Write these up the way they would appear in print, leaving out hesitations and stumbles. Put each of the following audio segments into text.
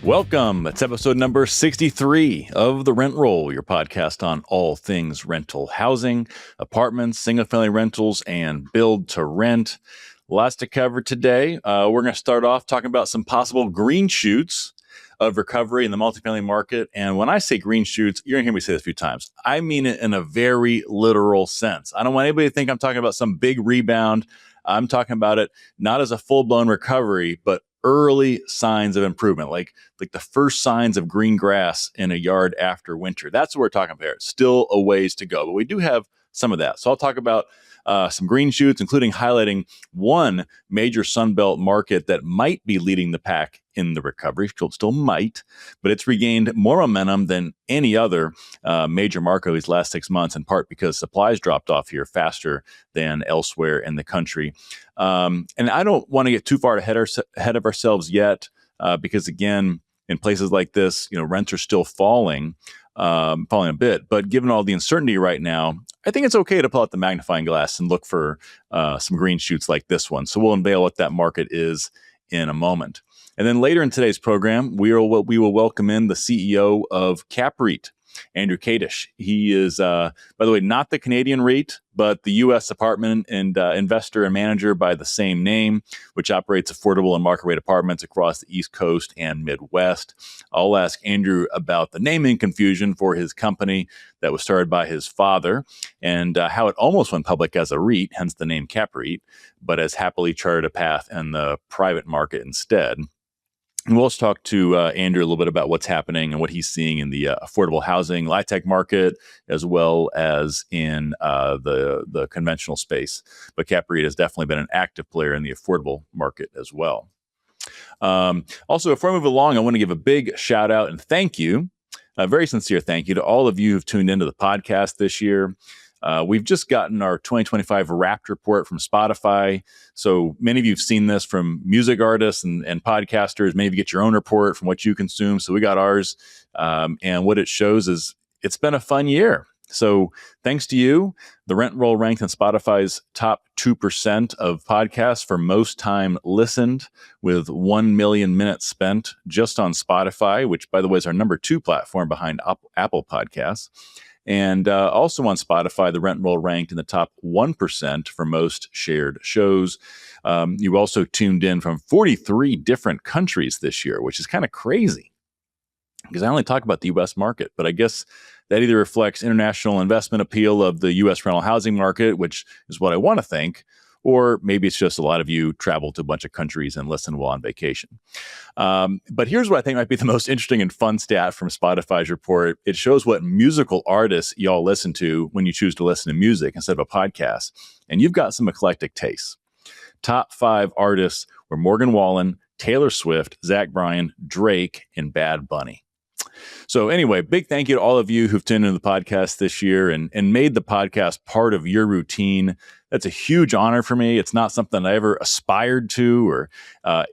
Welcome. It's episode number 63 of The Rent Roll, your podcast on all things rental housing, apartments, single-family rentals, and build to rent. Lots to cover today. We're going to start off talking about some possible green shoots of recovery in the multifamily market. And when I say green shoots, you're going to hear me say this a few times. I mean it in a very literal sense. I don't want anybody to think I'm talking about some big rebound. I'm talking about it not as a full-blown recovery, but early signs of improvement, like the first signs of green grass in a yard after winter. That's what we're talking about here. Still a ways to go, but we do have some of that. So I'll talk about some green shoots, including highlighting one major Sunbelt market that might be leading the pack in the recovery. Still might, but it's regained more momentum than any other major market these last 6 months, in part because supplies dropped off here faster than elsewhere in the country. And I don't want to get too far ahead of ourselves yet, because again, in places like this, rents are still falling a bit. But given all the uncertainty right now, I think it's okay to pull out the magnifying glass and look for some green shoots like this one. So we'll unveil what that market is in a moment. And then later in today's program, we will welcome in the CEO of CAPREIT, Andrew Kadish. He is, by the way, not the Canadian REIT, but the U.S. apartment and investor and manager by the same name, which operates affordable and market rate apartments across the East Coast and Midwest. I'll ask Andrew about the naming confusion for his company that was started by his father and how it almost went public as a REIT, hence the name CAPREIT, but has happily charted a path in the private market instead. And we'll also talk to Andrew a little bit about what's happening and what he's seeing in the affordable housing LIHTC market, as well as in the conventional space. But CAPREIT has definitely been an active player in the affordable market as well. Also, before I move along, I want to give a big shout out and thank you, a very sincere thank you to all of you who've tuned into the podcast this year. We've just gotten our 2025 Wrapped report from Spotify. So many of you have seen this from music artists and podcasters. Many of you get your own report from what you consume. So we got ours. And what it shows is it's been a fun year. So thanks to you, the Rent Roll ranked in Spotify's top 2% of podcasts for most time listened, with 1 million minutes spent just on Spotify, which, by the way, is our number 2 platform behind Apple Podcasts. And also on Spotify, the Rent Roll ranked in the top 1% for most shared shows. You also tuned in from 43 different countries this year, which is kind of crazy because I only talk about the U.S. market. But I guess that either reflects international investment appeal of the U.S. rental housing market, which is what I want to think, or maybe it's just a lot of you travel to a bunch of countries and listen while on vacation. But here's what I think might be the most interesting and fun stat from Spotify's report. It shows what musical artists y'all listen to when you choose to listen to music instead of a podcast. And you've got some eclectic tastes. Top 5 artists were Morgan Wallen, Taylor Swift, Zach Bryan, Drake, and Bad Bunny. So anyway, big thank you to all of you who've tuned into the podcast this year and made the podcast part of your routine. That's a huge honor for me. It's not something I ever aspired to or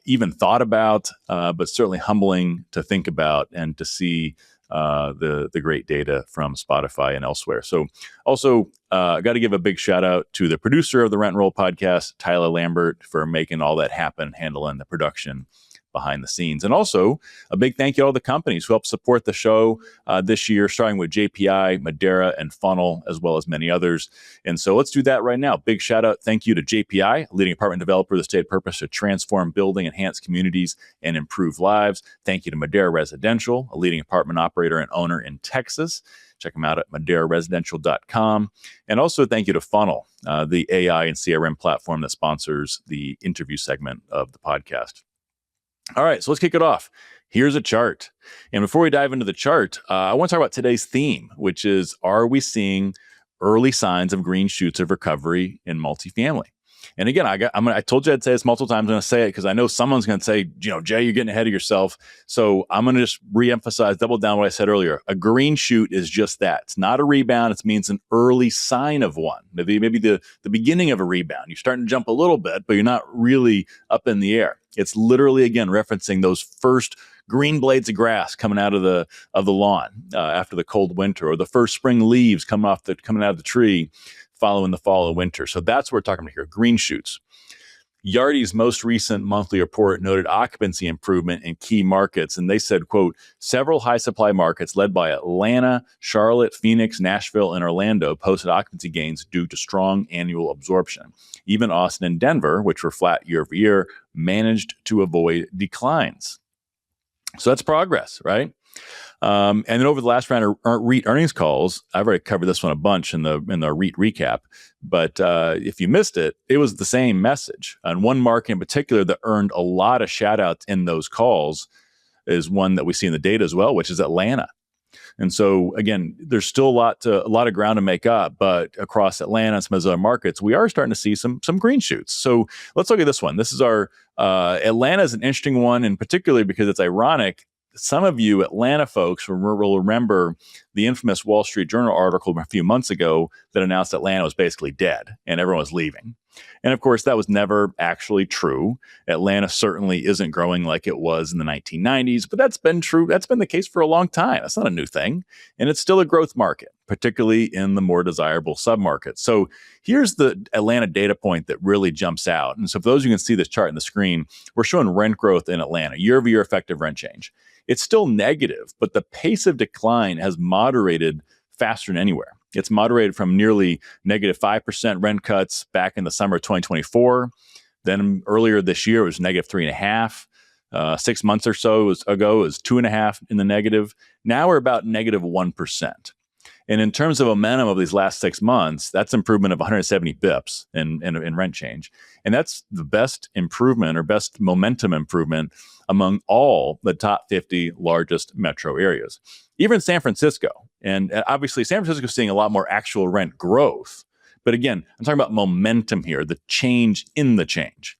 even thought about, but certainly humbling to think about and to see the great data from Spotify and elsewhere. So also got to give a big shout out to the producer of the Rent Roll podcast, Tyler Lambert, for making all that happen, handling the production behind the scenes. And also a big thank you to all the companies who helped support the show this year, starting with JPI, Madeira, and Funnel, as well as many others. And so let's do that right now. Big shout out. Thank you to JPI, a leading apartment developer with stated purpose to transform building, enhance communities, and improve lives. Thank you to Madeira Residential, a leading apartment operator and owner in Texas. Check them out at madeiraresidential.com. And also thank you to Funnel, the AI and CRM platform that sponsors the interview segment of the podcast. All right, so let's kick it off. Here's a chart. And before we dive into the chart, I want to talk about today's theme, which is, are we seeing early signs of green shoots of recovery in multifamily? And again, I told you I'd say this multiple times. I'm going to say it because I know someone's going to say, Jay, you're getting ahead of yourself. So I'm going to just reemphasize, double down what I said earlier. A green shoot is just that. It's not a rebound. It means an early sign of one. Maybe the beginning of a rebound. You're starting to jump a little bit, but you're not really up in the air. It's literally, again, referencing those first green blades of grass coming out of the lawn after the cold winter, or the first spring leaves coming out of the tree following the fall and winter. So that's what we're talking about here, green shoots. Yardy's most recent monthly report noted occupancy improvement in key markets. And they said, quote, several high supply markets led by Atlanta, Charlotte, Phoenix, Nashville, and Orlando posted occupancy gains due to strong annual absorption. Even Austin and Denver, which were flat year over year, managed to avoid declines. So that's progress, right? And then over the last round of REIT earnings calls, I've already covered this one a bunch in the REIT recap. But if you missed it, it was the same message. And one market in particular that earned a lot of shout outs in those calls is one that we see in the data as well, which is Atlanta. And so again, there's still a lot of ground to make up, but across Atlanta and some of those other markets, we are starting to see some green shoots. So let's look at this one. This is our Atlanta is an interesting one, and particularly because it's ironic. Some of you Atlanta folks will remember the infamous Wall Street Journal article a few months ago that announced Atlanta was basically dead and everyone was leaving. And of course, that was never actually true. Atlanta certainly isn't growing like it was in the 1990s, but that's been true. That's been the case for a long time. That's not a new thing. And it's still a growth market, particularly in the more desirable submarkets. So here's the Atlanta data point that really jumps out. And so for those who can see this chart on the screen, we're showing rent growth in Atlanta, year-over-year effective rent change. It's still negative, but the pace of decline has moderated faster than anywhere. It's moderated from nearly negative 5% rent cuts back in the summer of 2024. Then earlier this year, it was negative 3.5. 6 months or so ago, it was 2.5 in the negative. Now we're about negative 1%. And in terms of momentum of these last 6 months, that's improvement of 170 bips in rent change. And that's the best improvement or best momentum improvement among all the top 50 largest metro areas. Even San Francisco. And obviously, San Francisco is seeing a lot more actual rent growth. But again, I'm talking about momentum here, the change in the change.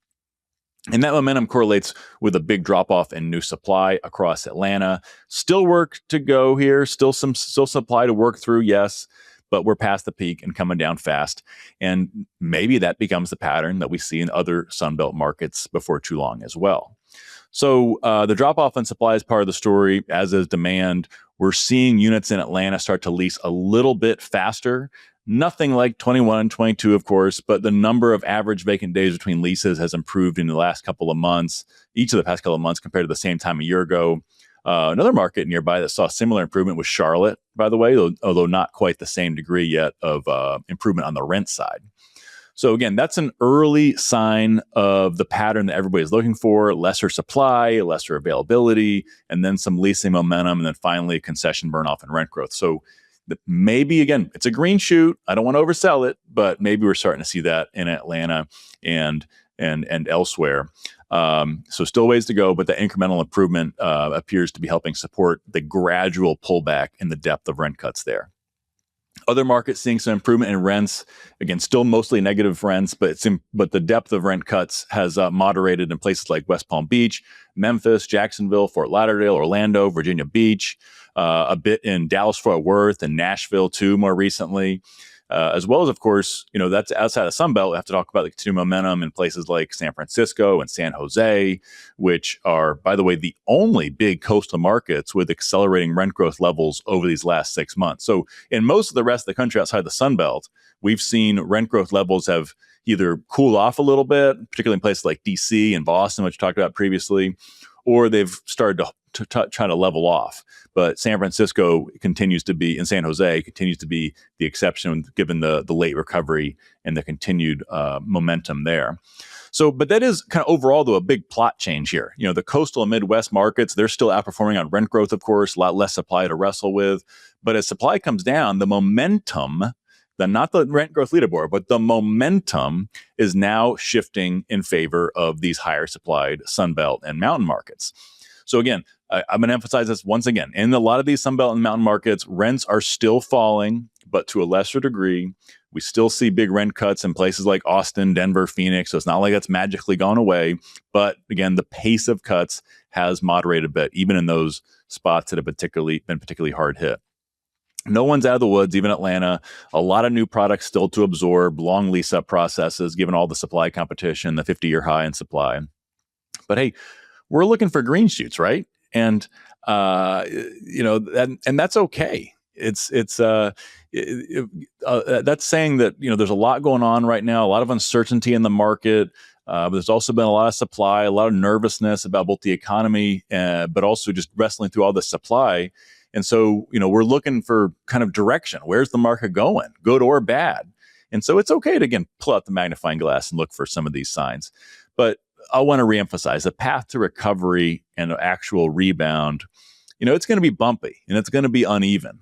And that momentum correlates with a big drop-off in new supply across Atlanta. Still work to go here, still supply to work through, yes, but we're past the peak and coming down fast. And maybe that becomes the pattern that we see in other Sunbelt markets before too long as well. So the drop-off in supply is part of the story, as is demand. We're seeing units in Atlanta start to lease a little bit faster. Nothing like 21 and 22, of course, but the number of average vacant days between leases has improved in the last couple of months, each of the past couple of months compared to the same time a year ago. Another market nearby that saw similar improvement was Charlotte, by the way, although not quite the same degree yet of improvement on the rent side. So again, that's an early sign of the pattern that everybody's looking for: lesser supply, lesser availability, and then some leasing momentum, and then finally concession burn off and rent growth. So maybe, again, it's a green shoot. I don't want to oversell it, but maybe we're starting to see that in Atlanta and elsewhere. So still ways to go, but the incremental improvement appears to be helping support the gradual pullback in the depth of rent cuts there. Other markets seeing some improvement in rents. Again, still mostly negative rents, but the depth of rent cuts has moderated in places like West Palm Beach, Memphis, Jacksonville, Fort Lauderdale, Orlando, Virginia Beach, a bit in Dallas-Fort Worth and Nashville too more recently. As well as, of course, that's outside of Sunbelt. We have to talk about the continued momentum in places like San Francisco and San Jose, which are, by the way, the only big coastal markets with accelerating rent growth levels over these last 6 months. So in most of the rest of the country outside the Sunbelt, we've seen rent growth levels have either cooled off a little bit, particularly in places like DC and Boston, which we talked about previously, or they've started to try to level off. But San Francisco continues to be, and San Jose continues to be the exception, given the late recovery and the continued momentum there. So, but that is kind of overall, though, a big plot change here. The coastal and Midwest markets, they're still outperforming on rent growth, of course, a lot less supply to wrestle with. But as supply comes down, the momentum, not the rent growth leaderboard, but the momentum is now shifting in favor of these higher supplied Sunbelt and mountain markets. So again, I'm going to emphasize this once again. In a lot of these Sunbelt and mountain markets, rents are still falling, but to a lesser degree. We still see big rent cuts in places like Austin, Denver, Phoenix. So it's not like that's magically gone away. But again, the pace of cuts has moderated a bit, even in those spots that have been particularly hard hit. No one's out of the woods, even Atlanta. A lot of new products still to absorb, long lease-up processes, given all the supply competition, the 50-year high in supply. But hey, we're looking for green shoots, right? And and that's okay. That's saying that there's a lot going on right now, a lot of uncertainty in the market. But there's also been a lot of supply, a lot of nervousness about both the economy, but also just wrestling through all the supply. And so, we're looking for kind of direction. Where's the market going, good or bad? And so it's okay to, again, pull out the magnifying glass and look for some of these signs. But I want to reemphasize the path to recovery and actual rebound. It's going to be bumpy and it's going to be uneven.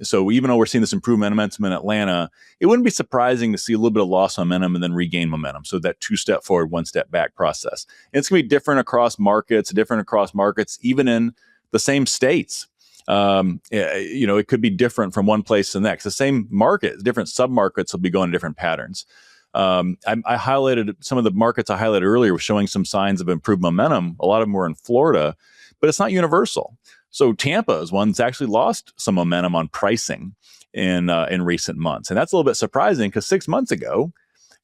So even though we're seeing this improved momentum in Atlanta, it wouldn't be surprising to see a little bit of loss momentum and then regain momentum. So that 2-step forward, 1-step back process. And it's going to be different across markets, even in the same states. It could be different from one place to the next. The same market, different submarkets will be going in different patterns. I highlighted some of the markets I highlighted earlier, was showing some signs of improved momentum. A lot of them were in Florida, but it's not universal. So Tampa is one that's actually lost some momentum on pricing in recent months. And that's a little bit surprising because 6 months ago,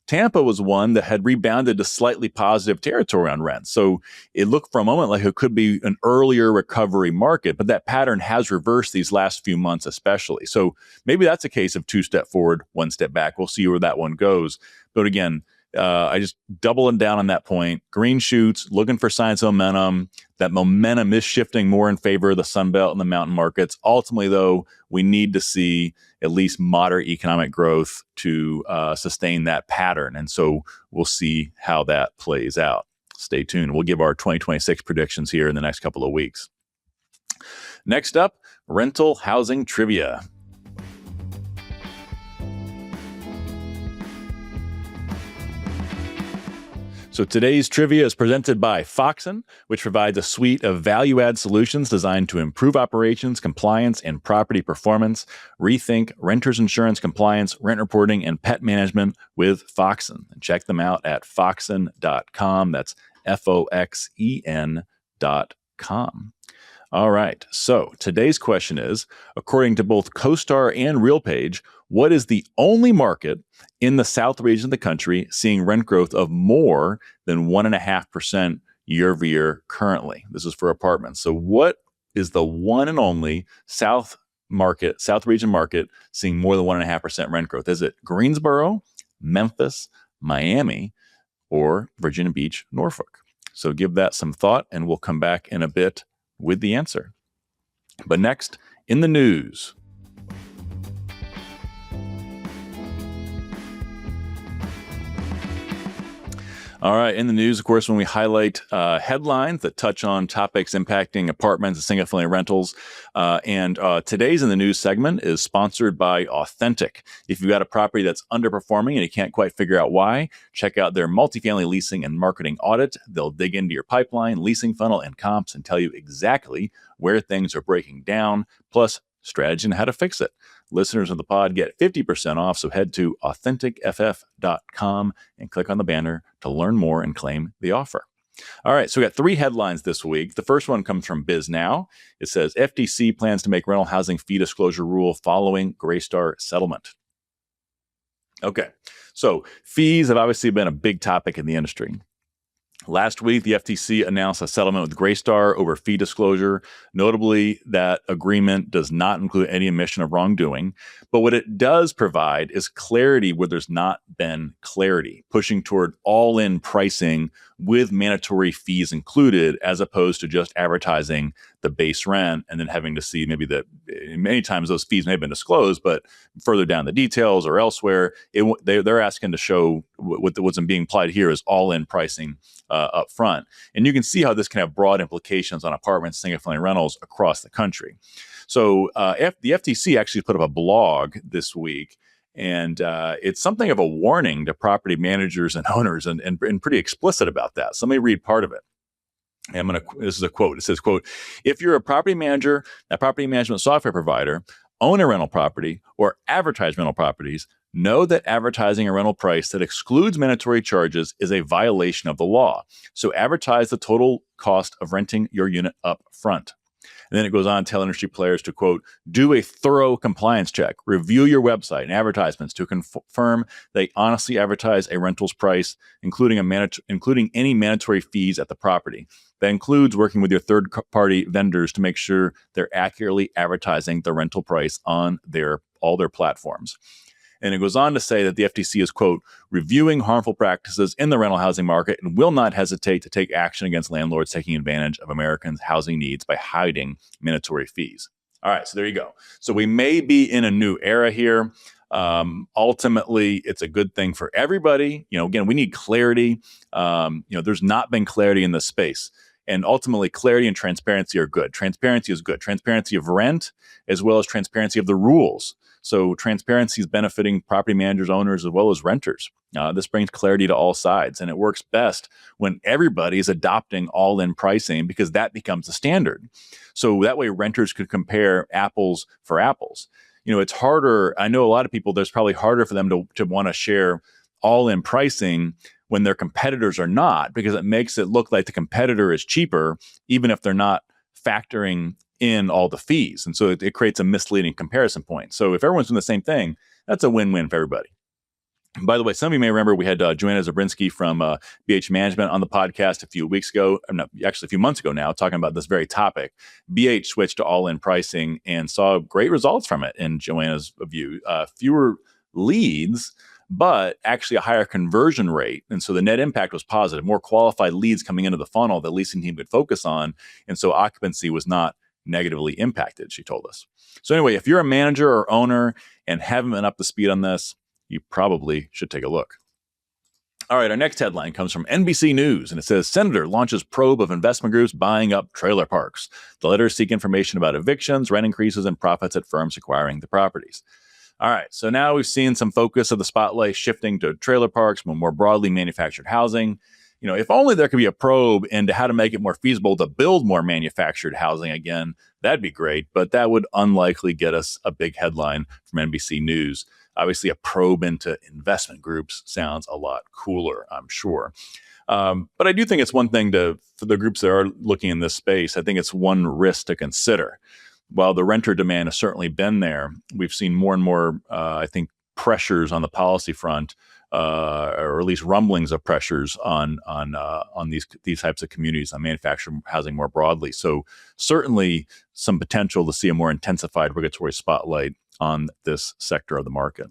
Tampa was one that had rebounded to slightly positive territory on rent. So it looked for a moment like it could be an earlier recovery market, but that pattern has reversed these last few months especially. So maybe that's a case of 2-step forward, 1-step back. We'll see where that one goes. But again, I just doubling down on that point. Green shoots, looking for signs of momentum. That momentum is shifting more in favor of the Sunbelt and the mountain markets. Ultimately, though, we need to see at least moderate economic growth to sustain that pattern. And so we'll see how that plays out. Stay tuned. We'll give our 2026 predictions here in the next couple of weeks. Next up, rental housing trivia. So today's trivia is presented by Foxen, which provides a suite of value-add solutions designed to improve operations, compliance, and property performance. Rethink renters insurance compliance, rent reporting, and pet management with Foxen. And check them out at foxen.com. That's FOXEN.com. All right. So today's question is, according to both CoStar and RealPage, what is the only market in the South region of the country seeing rent growth of more than 1.5% year over year currently? This is for apartments. So what is the one and only South region market seeing more than 1.5% rent growth? Is it Greensboro, Memphis, Miami, or Virginia Beach, Norfolk? So give that some thought and we'll come back in a bit with the answer. But next, in the news. All right. In the news, of course, when we highlight headlines that touch on topics impacting apartments and single-family rentals. And today's in the news segment is sponsored by Authentic. If you've got a property that's underperforming and you can't quite figure out why, check out their multifamily leasing and marketing audit. They'll dig into your pipeline, leasing funnel, and comps and tell you exactly where things are breaking down, plus strategy and how to fix it. Listeners of the pod get 50% off, so head to AuthenticFF.com and click on the banner to learn more and claim the offer. All right, so we got 3 headlines this week. The first one comes from BizNow. It says, FTC plans to make rental housing fee disclosure rule following Greystar settlement. Okay, so fees have obviously been a big topic in the industry. Last week, the FTC announced a settlement with Greystar over fee disclosure. Notably, that agreement does not include any admission of wrongdoing. But what it does provide is clarity where there's not been clarity, pushing toward all-in pricing with mandatory fees included, as opposed to just advertising the base rent and then having to see maybe that many times those fees may have been disclosed, but further down the details or elsewhere, they're asking to show what's being applied here is all-in pricing up front. And you can see how this can have broad implications on apartments, single-family rentals across the country. So the FTC actually put up a blog this week, and it's something of a warning to property managers and owners, and pretty explicit about that. So let me read part of it. This is a quote. It says, quote, if you're a property manager, a property management software provider, own a rental property, or advertise rental properties, know that advertising a rental price that excludes mandatory charges is a violation of the law. So advertise the total cost of renting your unit up front. And then it goes on to tell industry players to, quote, do a thorough compliance check, review your website and advertisements to confirm they honestly advertise a rental's price, including any mandatory fees at the property. That includes working with your third-party vendors to make sure they're accurately advertising the rental price on all their platforms. And it goes on to say that the FTC is, quote, reviewing harmful practices in the rental housing market and will not hesitate to take action against landlords taking advantage of Americans' housing needs by hiding mandatory fees. All right, so there you go. So we may be in a new era here. Ultimately, it's a good thing for everybody. Again, we need clarity. There's not been clarity in this space. And ultimately, clarity and transparency are good. Transparency is good. Transparency of rent, as well as transparency of the rules. So transparency is benefiting property managers, owners, as well as renters. This brings clarity to all sides. And it works best when everybody is adopting all-in pricing, because that becomes the standard. So that way renters could compare apples for apples. It's harder. I know a lot of people, there's probably harder for them to want to share all-in pricing when their competitors are not, because it makes it look like the competitor is cheaper, even if they're not factoring in all the fees. And so it creates a misleading comparison point. So if everyone's doing the same thing, that's a win-win for everybody. And by the way, some of you may remember we had Joanna Zabrinsky from BH Management on the podcast a few months ago now, talking about this very topic. BH switched to all-in pricing and saw great results from it in Joanna's view. Fewer leads, but actually a higher conversion rate. And so the net impact was positive, more qualified leads coming into the funnel that leasing team could focus on. And so occupancy was not negatively impacted, she told us. So anyway, if you're a manager or owner and haven't been up to speed on this, you probably should take a look. All right, our next headline comes from NBC News, and it says, Senator launches probe of investment groups buying up trailer parks. The letters seek information about evictions, rent increases, and profits at firms acquiring the properties. All right, so now we've seen some focus of the spotlight shifting to trailer parks, more broadly manufactured housing. If only there could be a probe into how to make it more feasible to build more manufactured housing again, that'd be great. But that would unlikely get us a big headline from NBC News. Obviously, a probe into investment groups sounds a lot cooler, I'm sure. But I do think it's one thing for the groups that are looking in this space, I think it's one risk to consider. While the renter demand has certainly been there, we've seen more and more, I think, pressures on the policy front, or at least rumblings of pressures on these types of communities, on manufactured housing more broadly. So certainly some potential to see a more intensified regulatory spotlight on this sector of the market.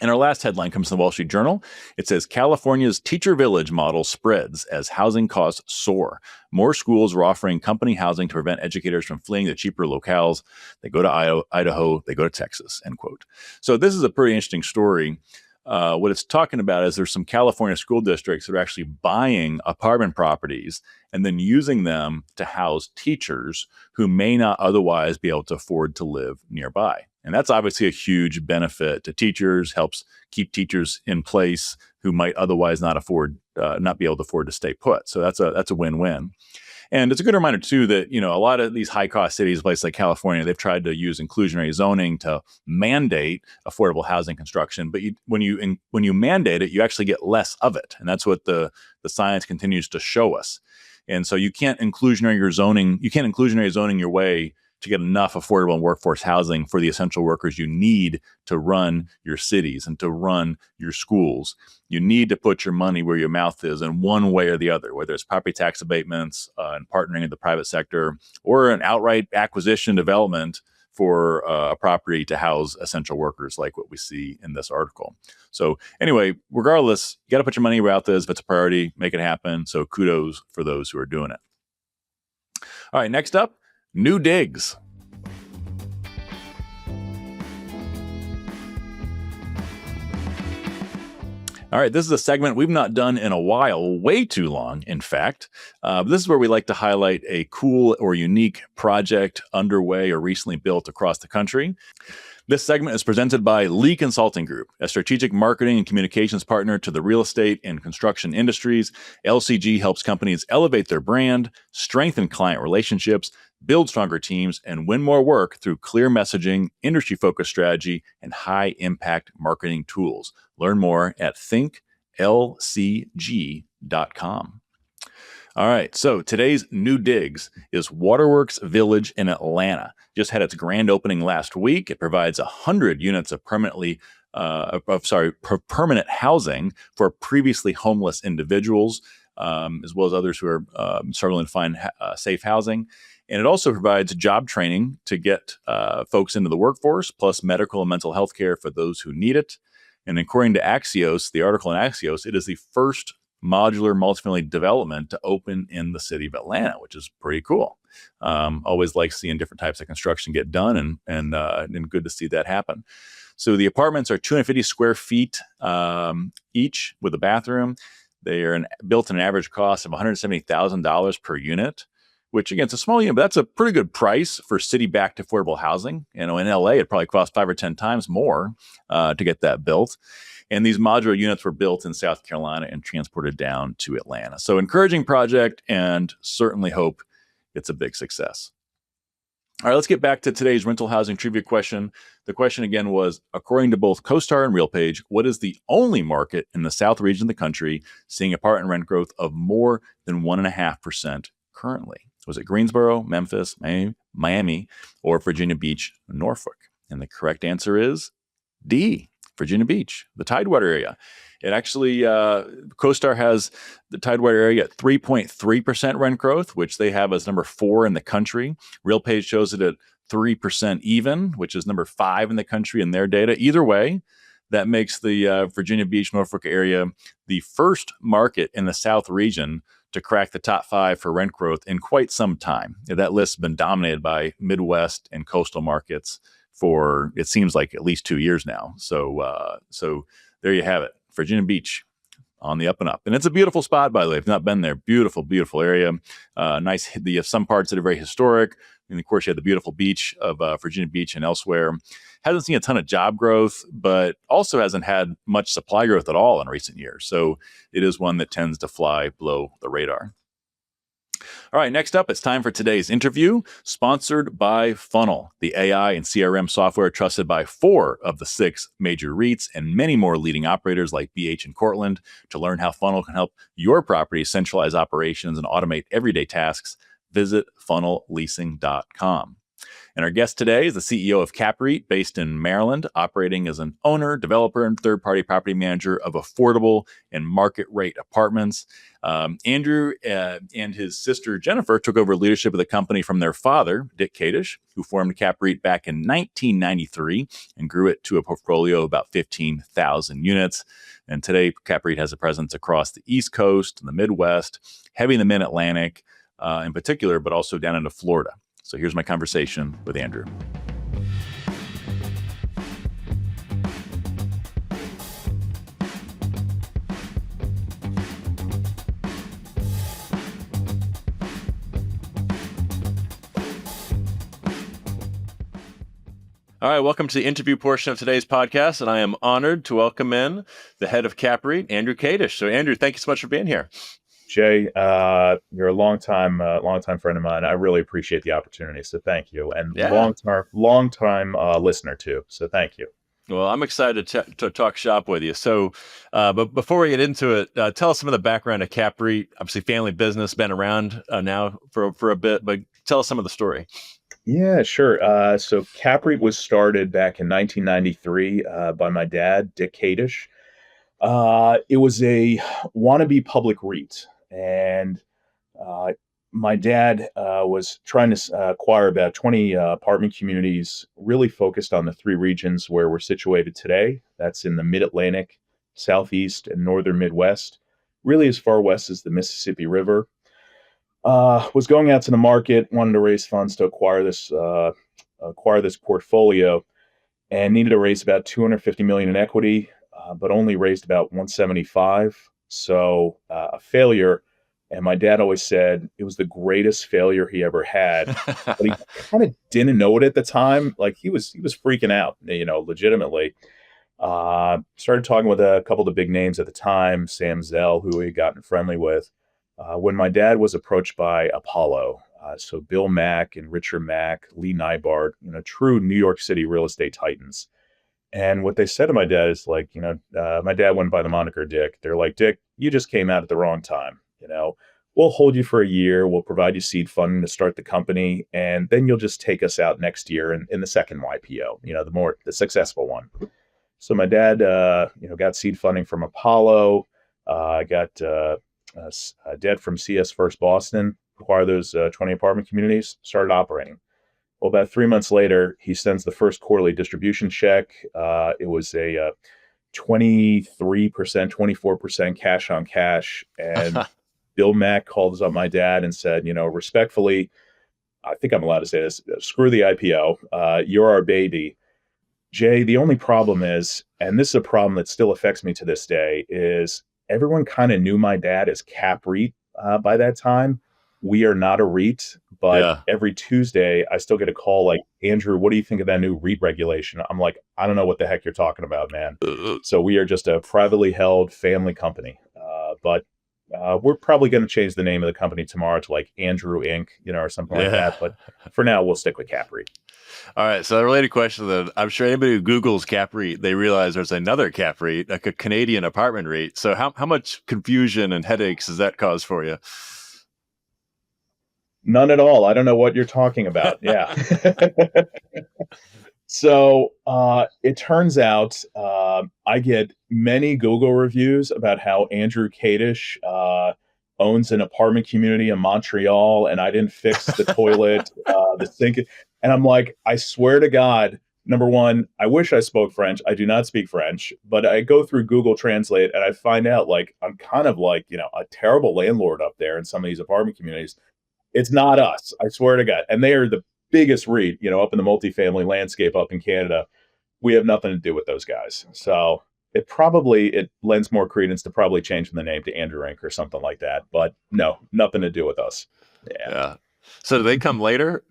And our last headline comes from the Wall Street Journal. It says, California's teacher village model spreads as housing costs soar. More schools are offering company housing to prevent educators from fleeing the cheaper locales. They go to Idaho, they go to Texas, end quote. So this is a pretty interesting story. What it's talking about is there's some California school districts that are actually buying apartment properties and then using them to house teachers who may not otherwise be able to afford to live nearby. And that's obviously a huge benefit to teachers, helps keep teachers in place who might otherwise not be able to afford to stay put. So that's a win-win. And it's a good reminder, too, that, a lot of these high-cost cities, places like California, they've tried to use inclusionary zoning to mandate affordable housing construction. But when you mandate it, you actually get less of it. And that's what the science continues to show us. And so you can't inclusionary zoning your way to get enough affordable and workforce housing for the essential workers you need to run your cities and to run your schools. You need to put your money where your mouth is in one way or the other, whether it's property tax abatements and partnering with the private sector, or an outright acquisition development for a property to house essential workers like what we see in this article. So anyway, regardless, you got to put your money where your mouth is. If it's a priority, make it happen. So kudos for those who are doing it. All right, next up, new digs. All right, this is a segment we've not done in a while, way too long, in fact. This is where we like to highlight a cool or unique project underway or recently built across the country. This segment is presented by Lee Consulting Group, a strategic marketing and communications partner to the real estate and construction industries. LCG helps companies elevate their brand, strengthen client relationships, build stronger teams, and win more work through clear messaging, industry-focused strategy, and high-impact marketing tools. Learn more at thinklcg.com. All right, so today's new digs is Waterworks Village in Atlanta. Just had its grand opening last week. It provides 100 units of permanent housing for previously homeless individuals, as well as others who are struggling to find safe housing. And it also provides job training to get folks into the workforce, plus medical and mental health care for those who need it. And according to Axios, the article in Axios, it is the first modular multifamily development to open in the city of Atlanta, which is pretty cool. Always like seeing different types of construction get done, and good to see that happen. So the apartments are 250 square feet each with a bathroom. They are built at an average cost of $170,000 per unit, which again, it's a small unit, but that's a pretty good price for city-backed affordable housing. In LA, it probably costs 5 or 10 times more to get that built. And these modular units were built in South Carolina and transported down to Atlanta. So encouraging project, and certainly hope it's a big success. All right, let's get back to today's rental housing trivia question. The question again was, according to both CoStar and RealPage, what is the only market in the South region of the country seeing apartment rent growth of more than 1.5% currently? Was it Greensboro, Memphis, Miami, or Virginia Beach, Norfolk? And the correct answer is D, Virginia Beach, the Tidewater area. It actually, CoStar has the Tidewater area at 3.3% rent growth, which they have as number 4 in the country. RealPage shows it at 3% even, which is number 5 in the country in their data. Either way, that makes the Virginia Beach, Norfolk area the first market in the South region to crack the top 5 for rent growth in quite some time. That list has been dominated by Midwest and coastal markets for, it seems like, at least 2 years now. So there you have it. Virginia Beach on the up and up. And it's a beautiful spot, by the way. If you've not been there, beautiful, beautiful area. Nice. You have some parts that are very historic. And of course, you have the beautiful beach of Virginia Beach and elsewhere. Hasn't seen a ton of job growth, but also hasn't had much supply growth at all in recent years. So it is one that tends to fly below the radar. All right, next up, it's time for today's interview, sponsored by Funnel, the AI and CRM software trusted by 4 of the 6 major REITs and many more leading operators like BH and Cortland. To learn how Funnel can help your property centralize operations and automate everyday tasks, visit funnelleasing.com. And our guest today is the CEO of CAPREIT, based in Maryland, operating as an owner, developer, and third-party property manager of affordable and market-rate apartments. Andrew and his sister Jennifer took over leadership of the company from their father, Dick Kadish, who formed CAPREIT back in 1993 and grew it to a portfolio of about 15,000 units. And today, CAPREIT has a presence across the East Coast and the Midwest, heavy in the Mid-Atlantic in particular, but also down into Florida. So here's my conversation with Andrew. All right, welcome to the interview portion of today's podcast, and I am honored to welcome in the head of CAPREIT, Andrew Kadish. So Andrew, thank you so much for being here. Jay, you're a long time friend of mine. I really appreciate the opportunity, so thank you. And long time listener too, so thank you. Well, I'm excited to talk shop with you. So, but before we get into it, tell us some of the background of CAPREIT. Obviously, family business, been around now for a bit, but tell us some of the story. Yeah, sure. So CAPREIT was started back in 1993 by my dad, Dick Kadish. It was a wannabe public REIT. And my dad was trying to acquire about 20 apartment communities, really focused on the 3 regions where we're situated today. That's in the Mid-Atlantic, Southeast, and Northern Midwest, really as far west as the Mississippi River. Was going out to the market, wanted to raise funds to acquire this portfolio, and needed to raise about $250 million in equity, but only raised about $175. So a failure. And my dad always said it was the greatest failure he ever had. But he kind of didn't know it at the time. Like he was freaking out, legitimately. Started talking with a couple of the big names at the time, Sam Zell, who we had gotten friendly with. When my dad was approached by Apollo, so Bill Mack and Richard Mack, Lee Nybart, true New York City real estate titans. And what they said to my dad is like, my dad went by the moniker Dick. They're like, Dick, you just came out at the wrong time. We'll hold you for a year. We'll provide you seed funding to start the company. And then you'll just take us out next year in the second YPO, the successful one. So my dad, got seed funding from Apollo, got debt from CS First Boston, acquired those 20 apartment communities, started operating. Well, about 3 months later, he sends the first quarterly distribution check. It was a 23%, 24% cash on cash. And Bill Mack calls up my dad and said, respectfully, I think I'm allowed to say this, screw the IPO. You're our baby. Jay, the only problem is, and this is a problem that still affects me to this day, is everyone kind of knew my dad as CAPREIT by that time. We are not a REIT, but Yeah. every Tuesday I still get a call like, Andrew, what do you think of that new REIT regulation? I'm like, I don't know what the heck you're talking about, man. So we are just a privately held family company. But we're probably going to change the name of the company tomorrow to like Andrew Inc., or something like that. But for now, we'll stick with CAPREIT. All right. So a related question then. I'm sure anybody who Googles CAPREIT, they realize there's another CAPREIT, like a Canadian apartment REIT. So how much confusion and headaches does that cause for you? None at all. I don't know what you're talking about. Yeah. So it turns out I get many Google reviews about how Andrew Kadish owns an apartment community in Montreal, and I didn't fix the toilet, the sink. And I'm like, I swear to God, number one, I wish I spoke French. I do not speak French, but I go through Google Translate and I find out like I'm kind of like, a terrible landlord up there in some of these apartment communities. It's not us, I swear to God. And they are the biggest REIT, up in the multifamily landscape up in Canada. We have nothing to do with those guys. So it lends more credence to probably changing the name to Andrew Inc. or something like that. But no, nothing to do with us. Yeah. So do they come later?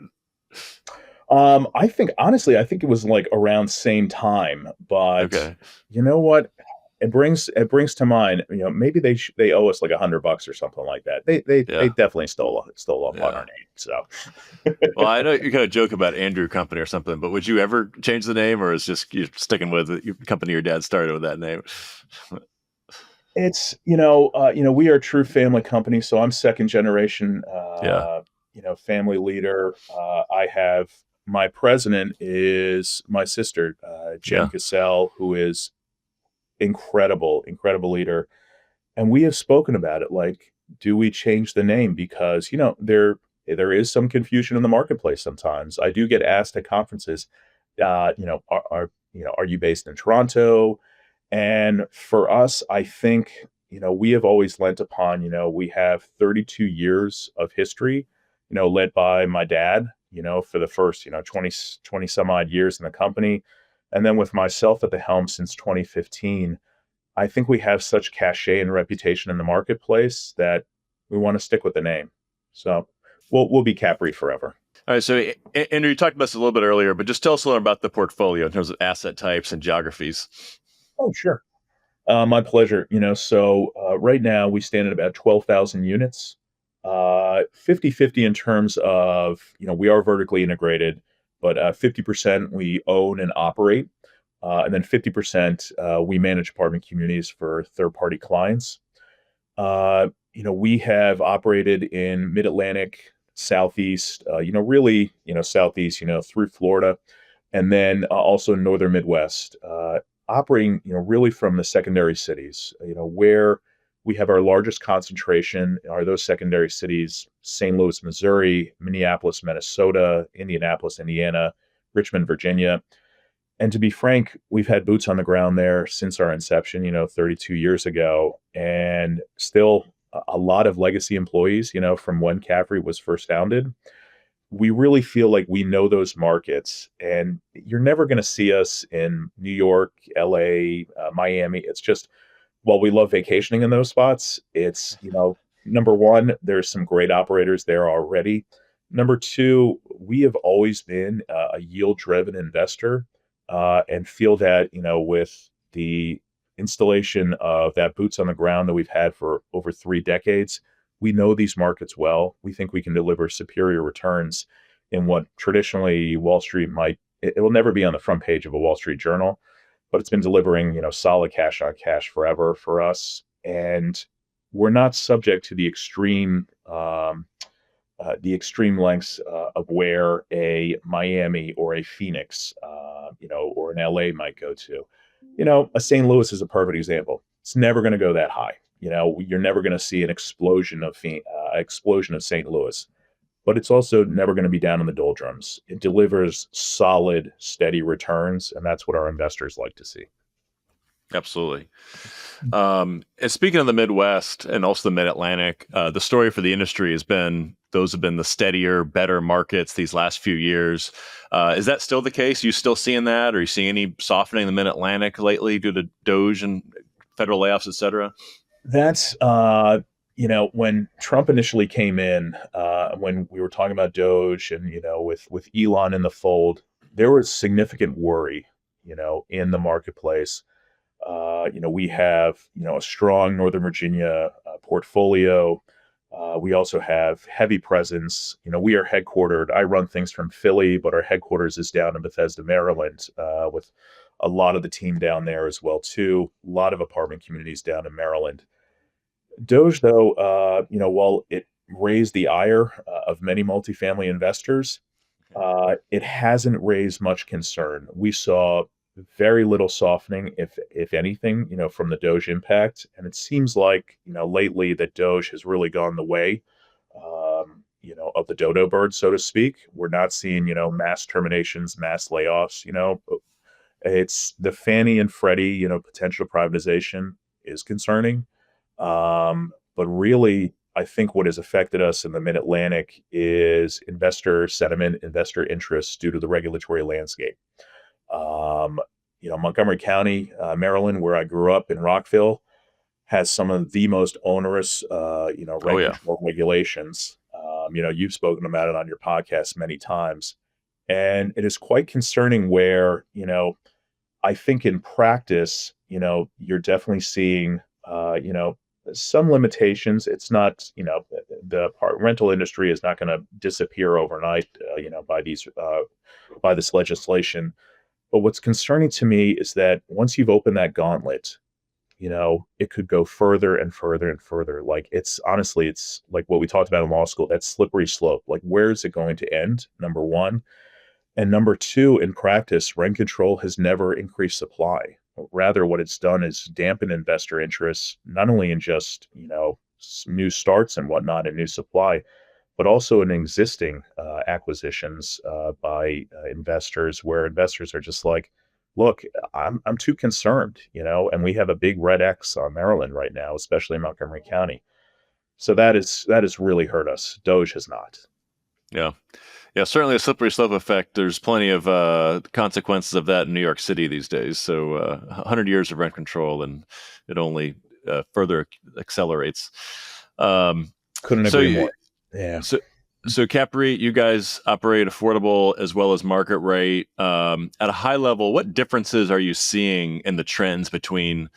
Honestly, I think it was like around same time. But Okay. you know what? It brings to mind, maybe they owe us like $100 or something like that. They definitely stole up on our name. So, well, I know you kind of joke about Andrew Company or something, but would you ever change the name, or is just you're sticking with the company your dad started with that name? it's we are a true family company, so I'm second generation. Yeah. Family leader. I have my president is my sister, Jen Yeah. Cassell, who is incredible leader. And we have spoken about it. Like, do we change the name? Because, there is some confusion in the marketplace sometimes. I do get asked at conferences, are you based in Toronto? And for us, I think, we have always lent upon, we have 32 years of history, led by my dad, for the first, 20 some odd years in the company. And then with myself at the helm since 2015, I think we have such cachet and reputation in the marketplace that we want to stick with the name. So we'll be CAPREIT forever. All right. So, Andrew, you talked about this a little bit earlier, but just tell us a little about the portfolio in terms of asset types and geographies. Oh, sure. My pleasure. So right now we stand at about 12,000 units, 50-50 in terms of, we are vertically integrated, but 50% we own and operate. And then 50% we manage apartment communities for third-party clients. We have operated in Mid-Atlantic, Southeast, really, Southeast, through Florida, and then also Northern Midwest, operating, really from the secondary cities, where we have our largest concentration are those secondary cities: St. Louis, Missouri, Minneapolis, Minnesota, Indianapolis, Indiana, Richmond, Virginia. And to be frank, we've had boots on the ground there since our inception, 32 years ago, and still a lot of legacy employees, from when CAPREIT was first founded. We really feel like we know those markets, and you're never going to see us in New York, LA, Miami. It's just, while we love vacationing in those spots, it's, number one, there's some great operators there already. Number two, we have always been a yield-driven investor, and feel that, with the installation of that boots on the ground that we've had for over 3 decades, we know these markets well. We think we can deliver superior returns in what traditionally Wall Street it will never be on the front page of a Wall Street Journal, but it's been delivering, solid cash on cash forever for us. And we're not subject to the extreme lengths of where a Miami or a Phoenix, or an LA might go to. A St. Louis is a perfect example. It's never going to go that high. You're never going to see an explosion of St. Louis, but it's also never going to be down in the doldrums. It delivers solid, steady returns, and that's what our investors like to see. Absolutely. And speaking of the Midwest and also the Mid-Atlantic, the story for the industry has been those have been the steadier, better markets these last few years. Is that still the case? You still seeing that? Or are you seeing any softening in the Mid-Atlantic lately due to Doge and federal layoffs, et cetera? That's when Trump initially came in, when we were talking about Doge and with Elon in the fold, there was significant worry, in the marketplace. We have a strong Northern Virginia portfolio. We also have heavy presence. We are headquartered. I run things from Philly, but our headquarters is down in Bethesda, Maryland, with a lot of the team down there as well too. A lot of apartment communities down in Maryland. Doge, though, while it raised the ire of many multifamily investors, it hasn't raised much concern. We saw very little softening, if anything, from the Doge impact, and it seems like lately that Doge has really gone the way, of the dodo bird, so to speak. We're not seeing mass terminations, mass layoffs. It's the Fannie and Freddie, potential privatization is concerning. But really, I think what has affected us in the Mid-Atlantic is investor sentiment, investor interest due to the regulatory landscape. Montgomery County, Maryland, where I grew up in Rockville, has some of the most onerous, control regulations. You've spoken about it on your podcast many times, and it is quite concerning where, I think in practice, you're definitely seeing, some limitations. It's not, the rental industry is not going to disappear overnight, by this legislation. But what's concerning to me is that once you've opened that gauntlet, it could go further and further and further. Like it's like what we talked about in law school, that slippery slope. Like where is it going to end? Number one. And number two, in practice, rent control has never increased supply. Rather, what it's done is dampen investor interest, not only in just, new starts and whatnot and new supply, but also in existing acquisitions by investors, where investors are just like, look, I'm too concerned, and we have a big red X on Maryland right now, especially in Montgomery County. So that has really hurt us. Doge has not. Yeah. Yeah, certainly a slippery slope effect. There's plenty of consequences of that in New York City these days. So 100 years of rent control, and it only further accelerates. Couldn't agree more. Yeah. So CAPREIT, you guys operate affordable as well as market rate. At a high level, what differences are you seeing in the trends between,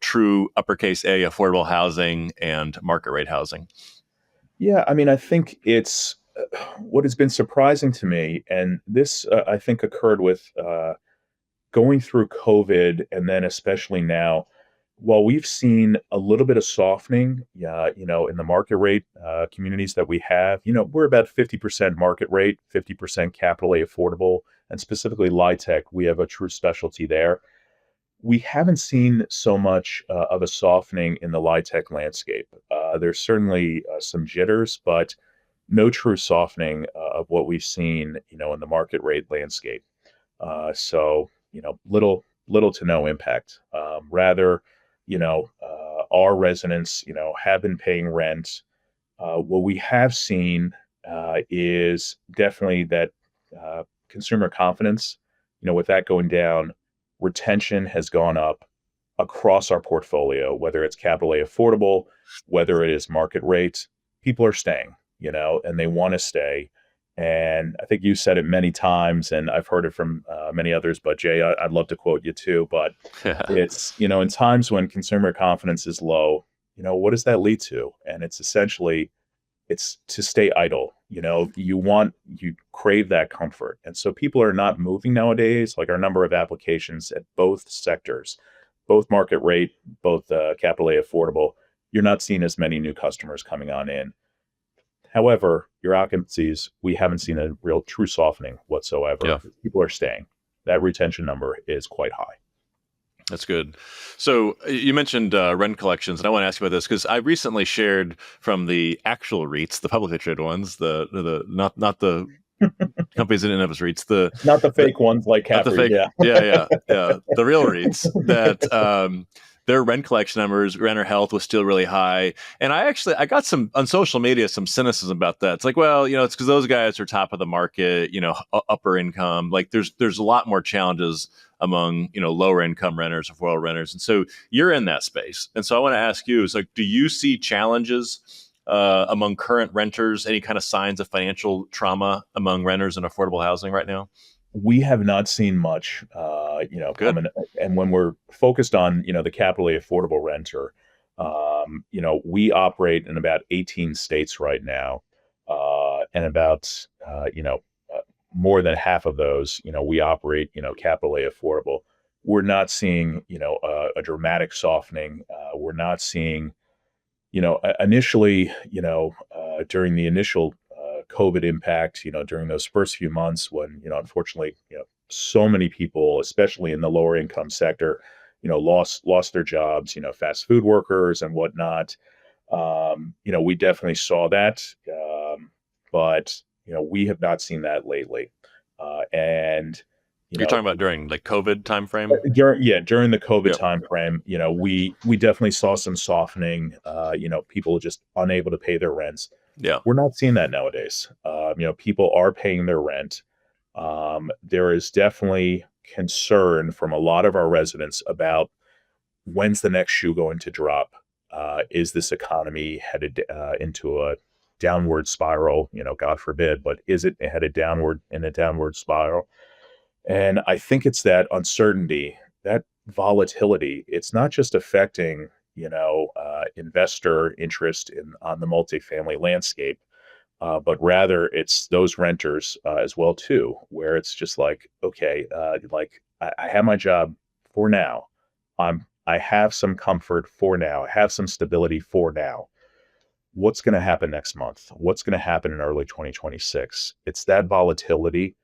true uppercase A affordable housing and market rate housing? Yeah, I mean, I think it's what has been surprising to me, and this I think occurred with going through COVID, and then especially now, while we've seen a little bit of softening, in the market rate communities that we have, we're about 50% market rate, 50% capital A affordable, and specifically LIHTC, we have a true specialty there. We haven't seen so much of a softening in the LIHTC landscape. There's certainly some jitters, but no true softening of what we've seen, in the market rate landscape. So, little to no impact. Rather, our residents, have been paying rent. What we have seen is definitely that consumer confidence, with that going down, retention has gone up across our portfolio, whether it's capital A affordable, whether it is market rate. People are staying, and they want to stay. And I think you said it many times, and I've heard it from many others, but Jay, I'd love to quote you too, but it's, in times when consumer confidence is low, what does that lead to? And it's essentially, it's to stay idle. You crave that comfort. And so people are not moving nowadays. Like our number of applications at both sectors, both market rate, both capital A affordable, you're not seeing as many new customers coming on in. However, your occupancies, we haven't seen a real true softening whatsoever. Yeah. People are staying. That retention number is quite high. That's good. So you mentioned rent collections, and I want to ask you about this because I recently shared from the actual REITs, the publicly traded ones, the not the companies in and of as REITs, Not the the fake ones like not the CAPREIT. fake, Yeah. yeah, the real REITs that their rent collection numbers, renter health was still really high. And I got some on social media, some cynicism about that. It's like, well, it's because those guys are top of the market, upper income. Like there's a lot more challenges among, lower income renters, affordable renters. And so you're in that space. And so I want to ask you is like, do you see challenges among current renters, any kind of signs of financial trauma among renters in affordable housing right now? We have not seen much, Good. coming. And when we're focused on, the capitally affordable renter, we operate in about 18 states right now, and about, more than half of those, we operate, capitally affordable. We're not seeing, a dramatic softening. We're not seeing, initially, during the initial COVID impact, during those first few months when, unfortunately, so many people, especially in the lower income sector, lost their jobs, fast food workers and whatnot. We definitely saw that. But, we have not seen that lately. And, You're talking about during like COVID timeframe? during the COVID Yep. timeframe, we definitely saw some softening. People just unable to pay their rents. Yeah. We're not seeing that nowadays. People are paying their rent. There is definitely concern from a lot of our residents about when's the next shoe going to drop. Is this economy headed into a downward spiral? God forbid, but is it headed downward in a downward spiral? And I think it's that uncertainty, that volatility. It's not just affecting, investor interest on the multifamily landscape, but rather it's those renters as well too, where it's just like, okay, like I have my job for now. I have some comfort for now. I have some stability for now. What's going to happen next month? What's going to happen in early 2026? It's that volatility